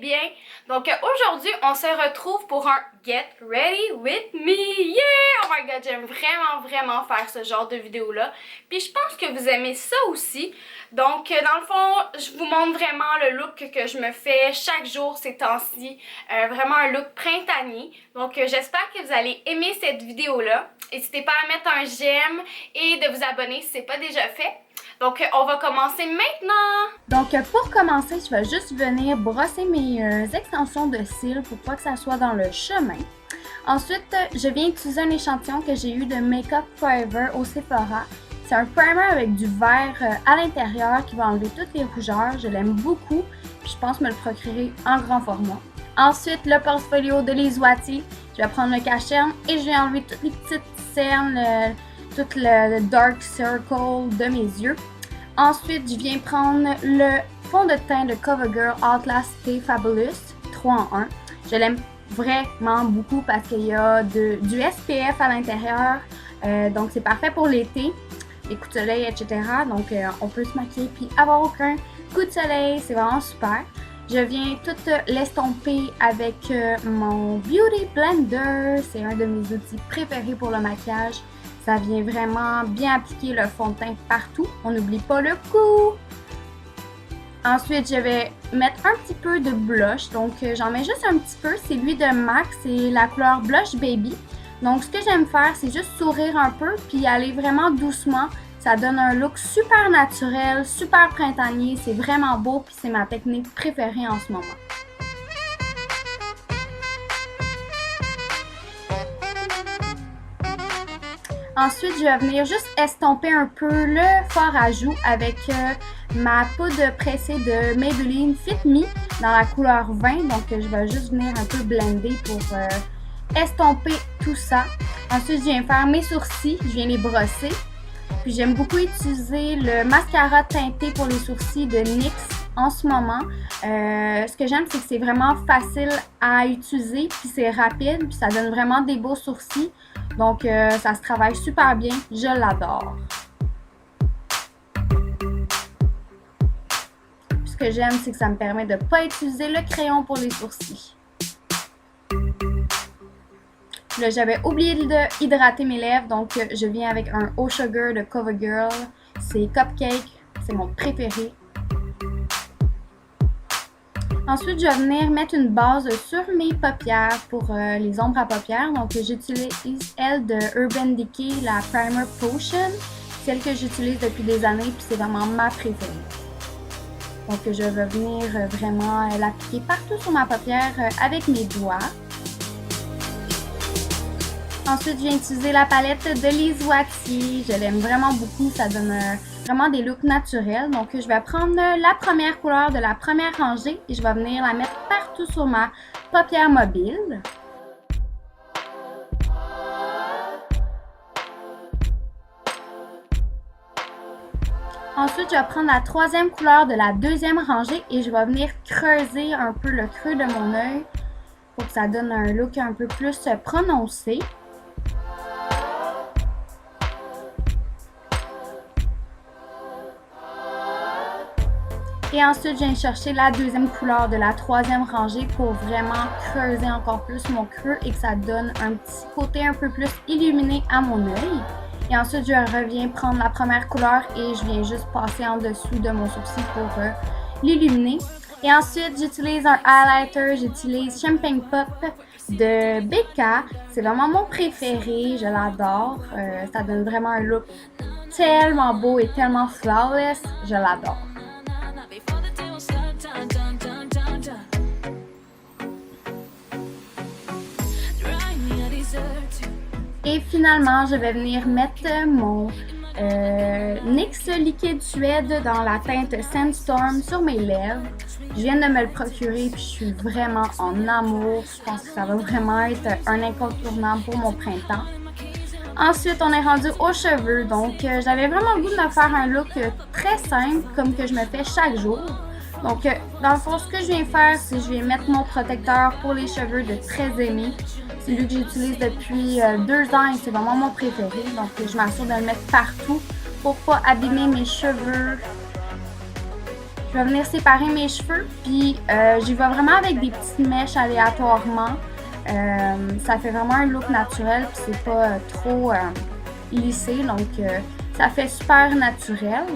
bien. Donc aujourd'hui, on se retrouve pour un Get Ready With Me. Yeah! Oh my god, j'aime vraiment faire ce genre de vidéo-là. Puis je pense que vous aimez ça aussi. Donc dans le fond, je vous montre vraiment le look que je me fais chaque jour ces temps-ci. Vraiment un look printanier. Donc j'espère que vous allez aimer cette vidéo-là. N'hésitez pas à mettre un j'aime et de vous abonner si ce n'est pas déjà fait. Donc, on va commencer maintenant! Donc, pour commencer, je vais juste venir brosser mes extensions de cils pour pas que ça soit dans le chemin. Ensuite, je viens utiliser un échantillon que j'ai eu de Make Up Forever au Sephora. C'est un primer avec du vert à l'intérieur qui va enlever toutes les rougeurs. Je l'aime beaucoup, puis je pense me le procurer en grand format. Ensuite, le portfolio de Lise Wattier. Je vais prendre le cache-cerne et je vais enlever toutes les petites cernes, tout le dark circle de mes yeux. Ensuite, je viens prendre le fond de teint de CoverGirl Outlast Stay Fabulous 3 en 1. Je l'aime vraiment beaucoup parce qu'il y a du SPF à l'intérieur. Donc, c'est parfait pour l'été, les coups de soleil, etc. Donc, on peut se maquiller puis avoir aucun coup de soleil. C'est vraiment super. Je viens tout l'estomper avec mon Beauty Blender. C'est un de mes outils préférés pour le maquillage. Ça vient vraiment bien appliquer le fond de teint partout. On n'oublie pas le cou. Ensuite, je vais mettre un petit peu de blush. Donc, j'en mets juste un petit peu. C'est lui de MAC. C'est la couleur Blush Baby. Donc, ce que j'aime faire, c'est juste sourire un peu puis aller vraiment doucement. Ça donne un look super naturel, super printanier. C'est vraiment beau puis c'est ma technique préférée en ce moment. Ensuite, je vais venir juste estomper un peu le fard à joues avec ma poudre pressée de Maybelline Fit Me dans la couleur 20. Donc, je vais juste venir un peu blender pour estomper tout ça. Ensuite, je viens faire mes sourcils, je viens les brosser. Puis, j'aime beaucoup utiliser le mascara teinté pour les sourcils de NYX en ce moment. Ce que j'aime, c'est que c'est vraiment facile à utiliser, puis c'est rapide, puis ça donne vraiment des beaux sourcils. Donc, ça se travaille super bien. Je l'adore. Ce que j'aime, c'est que ça me permet de ne pas utiliser le crayon pour les sourcils. Là, j'avais oublié d'hydrater mes lèvres. Donc, je viens avec un Eau Sugar de CoverGirl. C'est Cupcake. C'est mon préféré. Ensuite, je vais venir mettre une base sur mes paupières pour les ombres à paupières. Donc, j'utilise elle de Urban Decay, la Primer Potion. Celle que j'utilise depuis des années, puis c'est vraiment ma préférée. Donc, je vais venir vraiment l'appliquer partout sur ma paupière avec mes doigts. Ensuite, je viens utiliser la palette de Lise Wattier. Je l'aime vraiment beaucoup, ça donne vraiment des looks naturels. Donc, je vais prendre la première couleur de la première rangée et je vais venir la mettre partout sur ma paupière mobile. Ensuite, je vais prendre la troisième couleur de la deuxième rangée et je vais venir creuser un peu le creux de mon œil pour que ça donne un look un peu plus prononcé. Et ensuite, je viens chercher la deuxième couleur de la troisième rangée pour vraiment creuser encore plus mon creux et que ça donne un petit côté un peu plus illuminé à mon œil. Et ensuite, je reviens prendre la première couleur et je viens juste passer en dessous de mon sourcil pour l'illuminer. Et ensuite, j'utilise un highlighter, j'utilise Champagne Pop de Becca. C'est vraiment mon préféré, je l'adore. Ça donne vraiment un look tellement beau et tellement flawless, je l'adore. Et finalement, je vais venir mettre mon NYX Liquid Suède dans la teinte Sandstorm sur mes lèvres. Je viens de me le procurer puis je suis vraiment en amour. Je pense que ça va vraiment être un incontournable pour mon printemps. Ensuite, on est rendu aux cheveux. Donc, j'avais vraiment le goût de me faire un look très simple comme que je me fais chaque jour. Donc, dans le fond, ce que je viens faire, c'est que je viens mettre mon protecteur pour les cheveux de Très Aimé. C'est lui que j'utilise depuis 2 ans et c'est vraiment mon préféré. Donc, je m'assure de le mettre partout pour ne pas abîmer mes cheveux. Je vais venir séparer mes cheveux, puis j'y vais vraiment avec des petites mèches aléatoirement. Ça fait vraiment un look naturel, puis c'est pas trop lissé, donc ça fait super naturel.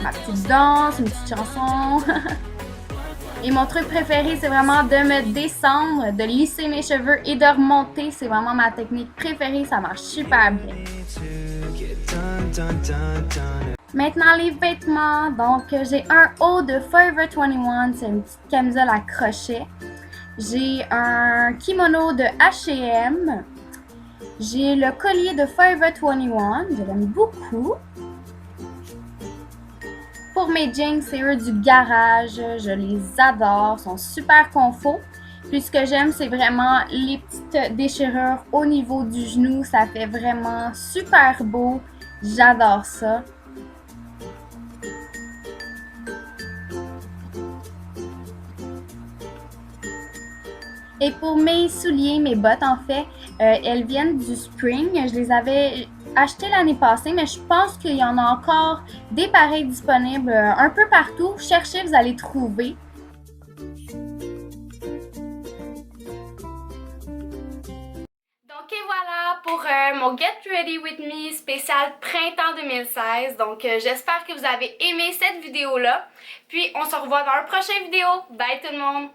Ma petite danse, une petite chanson. Et mon truc préféré, c'est vraiment de me descendre, de lisser mes cheveux et de remonter. C'est vraiment ma technique préférée, ça marche super bien. Maintenant, les vêtements. Donc, j'ai un haut de Forever 21, c'est une petite camisole à crochet. J'ai un kimono de H&M. J'ai le collier de Forever 21, je l'aime beaucoup. Pour mes jeans, c'est eux du garage, je les adore, ils sont super confort. Puis ce que j'aime, c'est vraiment les petites déchirures au niveau du genou, ça fait vraiment super beau, j'adore ça. Et pour mes souliers, mes bottes en fait, elles viennent du Spring. Je les avais achetées l'année passée, mais je pense qu'il y en a encore des pareils disponibles un peu partout. Cherchez, vous allez trouver. Donc et voilà pour mon Get Ready With Me spécial printemps 2016. Donc j'espère que vous avez aimé cette vidéo-là. Puis on se revoit dans une prochaine vidéo. Bye tout le monde!